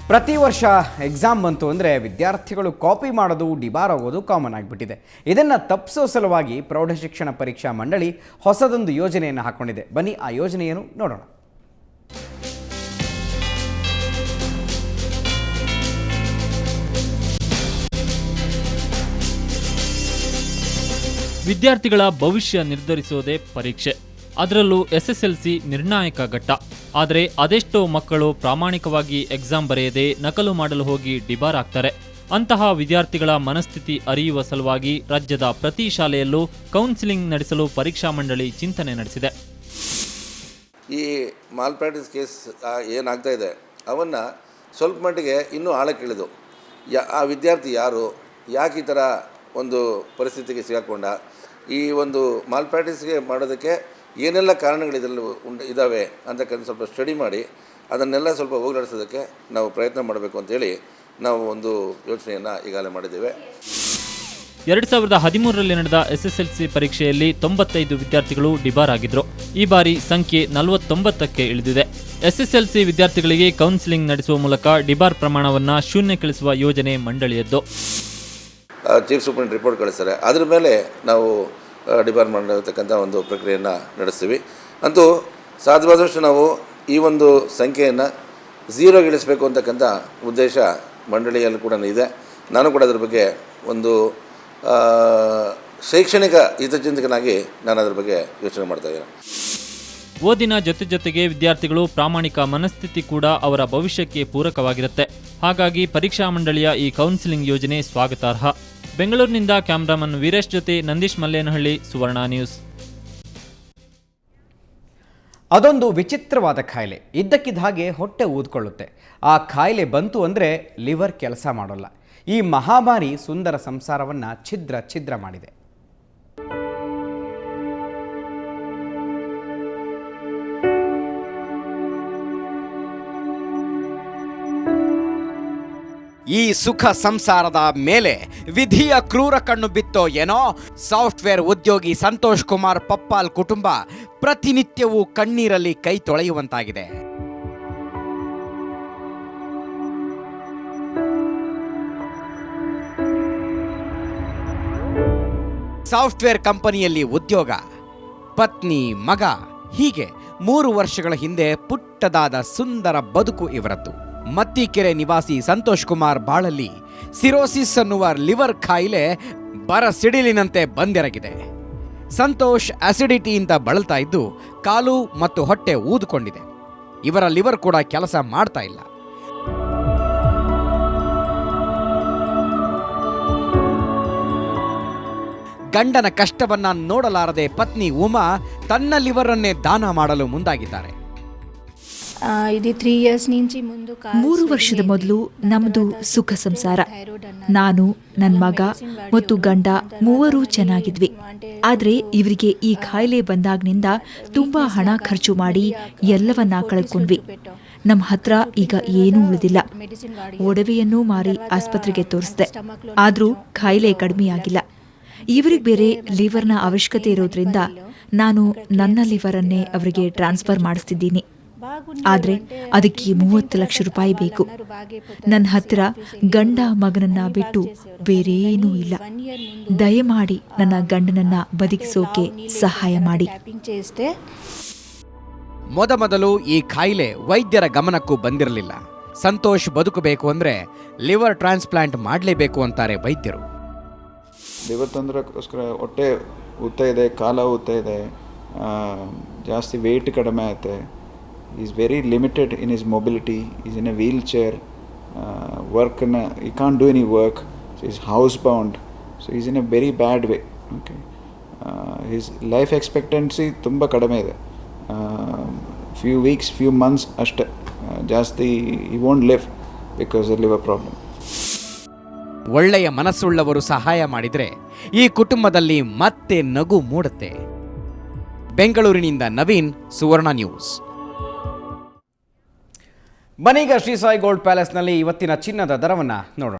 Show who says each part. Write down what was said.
Speaker 1: ಪ್ರತಿ ವರ್ಷ ಎಕ್ಸಾಮ್ ಬಂತು ಅಂದರೆ ವಿದ್ಯಾರ್ಥಿಗಳು ಕಾಪಿ ಮಾಡೋದು ಡಿಬಾರ್ ಆಗೋದು ಕಾಮನ್ ಆಗಿಬಿಟ್ಟಿದೆ. ಇದನ್ನು ತಪ್ಪಿಸೋ ಸಲುವಾಗಿ ಪ್ರೌಢಶಿಕ್ಷಣ ಪರೀಕ್ಷಾ ಮಂಡಳಿ ಹೊಸದೊಂದು ಯೋಜನೆಯನ್ನು ಹಾಕ್ಕೊಂಡಿದೆ. ಬನ್ನಿ ಆ ಯೋಜನೆಯನ್ನು ನೋಡೋಣ.
Speaker 2: ವಿದ್ಯಾರ್ಥಿಗಳ ಭವಿಷ್ಯ ನಿರ್ಧರಿಸೋದೇ ಪರೀಕ್ಷೆ. ಅದರಲ್ಲೂ SSLC ನಿರ್ಣಾಯಕ ಘಟ್ಟ. ಆದರೆ ಅದೆಷ್ಟೋ ಮಕ್ಕಳು ಪ್ರಾಮಾಣಿಕವಾಗಿ ಎಕ್ಸಾಮ್ ಬರೆಯದೆ ನಕಲು ಮಾಡಲು ಹೋಗಿ ಡಿಬಾರ್ ಆಗ್ತಾರೆ. ಅಂತಹ ವಿದ್ಯಾರ್ಥಿಗಳ ಮನಸ್ಥಿತಿ ಅರಿಯುವ ಸಲುವಾಗಿ ರಾಜ್ಯದ ಪ್ರತಿ ಶಾಲೆಯಲ್ಲೂ ಕೌನ್ಸಿಲಿಂಗ್ ನಡೆಸಲು ಪರೀಕ್ಷಾ ಮಂಡಳಿ ಚಿಂತನೆ ನಡೆಸಿದೆ.
Speaker 3: ಈ ಮಾಲ್ ಪ್ರಾಕ್ಟೀಸ್ ಕೇಸ್ ಏನಾಗ್ತಾ ಇದೆ ಅವನ್ನು ಸ್ವಲ್ಪ ಮಟ್ಟಿಗೆ ಇನ್ನೂ ಆಳಕ್ಕಿಳಿದು ಆ ವಿದ್ಯಾರ್ಥಿ ಯಾರು, ಯಾಕೆ ಈ ಥರ ಒಂದು ಪರಿಸ್ಥಿತಿಗೆ ಸಿಗಾಕೊಂಡ, ಈ ಒಂದು ಮಾಲ್ ಪ್ರಾಕ್ಟೀಸ್ಗೆ ಮಾಡೋದಕ್ಕೆ ಏನೆಲ್ಲ ಕಾರಣಗಳು ಇದರಲ್ಲಿ ಇದ್ದಾವೆ ಅಂತಕ್ಕಂಥ ಸ್ವಲ್ಪ ಸ್ಟಡಿ ಮಾಡಿ ಅದನ್ನೆಲ್ಲ ಸ್ವಲ್ಪ ಹೋಗಲಾಡಿಸೋದಕ್ಕೆ ನಾವು ಪ್ರಯತ್ನ ಮಾಡಬೇಕು ಅಂತೇಳಿ ನಾವು ಒಂದು ಯೋಚನೆಯನ್ನು ಈಗಾಗಲೇ ಮಾಡಿದ್ದೇವೆ.
Speaker 2: 2013ರಲ್ಲಿ ನಡೆದ SSLC ಪರೀಕ್ಷೆಯಲ್ಲಿ 95 ವಿದ್ಯಾರ್ಥಿಗಳು ಡಿಬಾರ್ ಆಗಿದ್ರು. ಈ ಬಾರಿ ಸಂಖ್ಯೆ 49ಕ್ಕೆ ಇಳಿದಿದೆ. SSLC ವಿದ್ಯಾರ್ಥಿಗಳಿಗೆ ಕೌನ್ಸಿಲಿಂಗ್ ನಡೆಸುವ ಮೂಲಕ ಡಿಬಾರ್ ಪ್ರಮಾಣವನ್ನು ಶೂನ್ಯಕ್ಕಿಳಿಸುವ ಯೋಜನೆ ಮಂಡಳಿಯದ್ದು.
Speaker 3: ಚೀಫ್ ಸೂಪರಿಂಟ್ ರಿಪೋರ್ಟ್ ಕಳಿಸ್ತಾರೆ, ಅದ್ರ ಮೇಲೆ ನಾವು ಡಿಬಾರ್ ಮಾಡಿರ್ತಕ್ಕಂಥ ಒಂದು ಪ್ರಕ್ರಿಯೆಯನ್ನು ನಡೆಸ್ತೀವಿ. ಅಂತೂ ಸಾಧ್ಯವಾದಷ್ಟು ನಾವು ಈ ಒಂದು ಸಂಖ್ಯೆಯನ್ನು ಝೀರೋಗಿಳಿಸಬೇಕು ಅಂತಕ್ಕಂಥ ಉದ್ದೇಶ ಮಂಡಳಿಯಲ್ಲಿ ಕೂಡ ಇದೆ. ನಾನು ಕೂಡ ಅದರ ಬಗ್ಗೆ ಒಂದು ಶೈಕ್ಷಣಿಕ ಹಿತಚಿಂತಕನಾಗಿ ನಾನು ಅದರ ಬಗ್ಗೆ ಯೋಚನೆ ಮಾಡ್ತಾ ಇದ್ದೇನೆ.
Speaker 2: ಓದಿನ ಜೊತೆಗೆ ವಿದ್ಯಾರ್ಥಿಗಳು ಪ್ರಾಮಾಣಿಕ ಮನಸ್ಥಿತಿ ಕೂಡ ಅವರ ಭವಿಷ್ಯಕ್ಕೆ ಪೂರಕವಾಗಿರುತ್ತೆ. ಹಾಗಾಗಿ ಪರೀಕ್ಷಾ ಮಂಡಳಿಯ ಈ ಕೌನ್ಸಿಲಿಂಗ್ ಯೋಜನೆ ಸ್ವಾಗತಾರ್ಹ. ಬೆಂಗಳೂರಿನಿಂದ ಕ್ಯಾಮ್ರಾಮನ್ ವೀರೇಶ್ ಜೊತೆ ನಂದೀಶ್ ಮಲ್ಲೇನಹಳ್ಳಿ, ಸುವರ್ಣ ನ್ಯೂಸ್.
Speaker 1: ಅದೊಂದು ವಿಚಿತ್ರವಾದ ಕಾಯಿಲೆ. ಇದ್ದಕ್ಕಿದ್ದ ಹಾಗೆ ಹೊಟ್ಟೆ ಊದ್ಕೊಳ್ಳುತ್ತೆ. ಆ ಕಾಯಿಲೆ ಬಂತು ಅಂದರೆ ಲಿವರ್ ಕೆಲಸ ಮಾಡೋಲ್ಲ. ಈ ಮಹಾಮಾರಿ ಸುಂದರ ಸಂಸಾರವನ್ನು ಛಿದ್ರ ಮಾಡಿದೆ. ಈ ಸುಖ ಸಂಸಾರದ ಮೇಲೆ ವಿಧಿಯ ಕ್ರೂರ ಕಣ್ಣು ಬಿತ್ತೋ ಏನೋ, ಸಾಫ್ಟ್ವೇರ್ ಉದ್ಯೋಗಿ ಸಂತೋಷ್ ಕುಮಾರ್ ಪಪ್ಪಾಲ್ ಕುಟುಂಬ ಪ್ರತಿನಿತ್ಯವೂ ಕಣ್ಣೀರಲ್ಲಿ ಕೈ ತೊಳೆಯುವಂತಾಗಿದೆ. ಸಾಫ್ಟ್ವೇರ್ ಕಂಪನಿಯಲ್ಲಿ ಉದ್ಯೋಗ, ಪತ್ನಿ, ಮಗ, ಹೀಗೆ 3 ವರ್ಷಗಳ ಹಿಂದೆ ಪುಟ್ಟದಾದ ಸುಂದರ ಬದುಕು ಇವರದ್ದು. ಮತ್ತಿಕೆರೆ ನಿವಾಸಿ ಸಂತೋಷ್ ಕುಮಾರ್ ಬಾಳಲ್ಲಿ ಸಿರೋಸಿಸ್ ಅನ್ನುವ ಲಿವರ್ ಕಾಯಿಲೆ ಬರ ಸಿಡಿಲಿನಂತೆ ಬಂದೆರಗಿದೆ. ಸಂತೋಷ್ ಅಸಿಡಿಟಿಯಿಂದ ಬಳಲ್ತಾ ಇದ್ದು ಕಾಲು ಮತ್ತು ಹೊಟ್ಟೆ ಊದಿಕೊಂಡಿದೆ. ಇವರ ಲಿವರ್ ಕೂಡ ಕೆಲಸ ಮಾಡ್ತಾ ಇಲ್ಲ. ಗಂಡನ ಕಷ್ಟವನ್ನ ನೋಡಲಾರದೆ ಪತ್ನಿ ಉಮಾ ತನ್ನ ಲಿವರನ್ನೇ ದಾನ ಮಾಡಲು ಮುಂದಾಗಿದ್ದಾರೆ.
Speaker 4: 3 ವರ್ಷದ ಮೊದಲು ನಮ್ಮದು ಸುಖ ಸಂಸಾರ. ನಾನು, ನನ್ನ ಮಗ ಮತ್ತು ಗಂಡ 3 ಚೆನ್ನಾಗಿದ್ವಿ. ಆದರೆ ಇವರಿಗೆ ಈ ಕಾಯಿಲೆ ಬಂದಾಗ್ನಿಂದ ತುಂಬಾ ಹಣ ಖರ್ಚು ಮಾಡಿ ಎಲ್ಲವನ್ನ ಕಳ್ಕೊಂಡ್ವಿ. ನಮ್ಮ ಹತ್ರ ಈಗ ಏನೂ ಉಳಿದಿಲ್ಲ. ಒಡವೆಯನ್ನೂ ಮಾರಿ ಆಸ್ಪತ್ರೆಗೆ ತೋರಿಸಿದೆ, ಆದರೂ ಕಾಯಿಲೆ ಕಡಿಮೆಯಾಗಿಲ್ಲ. ಇವರಿಗೆ ಬೇರೆ ಲಿವರ್ನ ಅವಶ್ಯಕತೆ ಇರೋದ್ರಿಂದ ನಾನು ನನ್ನ ಲಿವರನ್ನೇ ಅವರಿಗೆ ಟ್ರಾನ್ಸ್ಫರ್ ಮಾಡಿಸ್ತಿದ್ದೀನಿ. ಆದರೆ ಅದಕ್ಕೆ 30 ಲಕ್ಷ ರೂಪಾಯಿ ಬೇಕು. ನನ್ನ ಹತ್ತಿರ ಗಂಡ ಮಗನನ್ನ ಬಿಟ್ಟು ಬೇರೇನೂ ಇಲ್ಲ. ದಯಮಾಡಿ ನನ್ನ ಗಂಡನನ್ನ ಬದುಕಿಸೋಕೆ ಸಹಾಯ ಮಾಡಿ.
Speaker 1: ಮೊದಲು ಈ ಕಾಯಿಲೆ ವೈದ್ಯರ ಗಮನಕ್ಕೂ ಬಂದಿರಲಿಲ್ಲ. ಸಂತೋಷ್ ಬದುಕಬೇಕು ಅಂದ್ರೆ ಲಿವರ್ ಟ್ರಾನ್ಸ್ಪ್ಲಾಂಟ್ ಮಾಡಲೇಬೇಕು ಅಂತಾರೆ ವೈದ್ಯರು.
Speaker 5: ಲಿವರ್ ತೊಂದರೆಗೋಸ್ಕರ ಹೊಟ್ಟೆ ಊದ್ತಾ ಇದೆ, ಕಾಲ ಊದ್ತಾ ಇದೆ, ಜಾಸ್ತಿ ವೆಯ್ಟ್ ಕಡಿಮೆ ಆಗುತ್ತೆ. He is very limited in his mobility. He is in a wheelchair. He can't do any work. So he is housebound. So he is in a very bad way. Okay. His life expectancy tumba kadame ide. Few weeks, few months ashte. Jasti he won't live because of liver problem.
Speaker 1: ಒಳ್ಳೆಯ ಮನಸ್ಸುಳ್ಳವರು ಸಹಾಯ ಮಾಡಿದರೆ ಈ ಕುಟುಂಬದಲ್ಲಿ ಮತ್ತೆ ನಗು ಮೂಡುತ್ತೆ. ಬೆಂಗಳೂರಿನಿಂದ ನವೀನ್, ಸುವರ್ಣ news. ಬನ್ನೀಗ Shri Sai gold ಪ್ಯಾಲೇಸ್ನಲ್ಲಿ ಇವತ್ತಿನ ಚಿನ್ನದ ದರವನ್ನು ನೋಡೋಣ.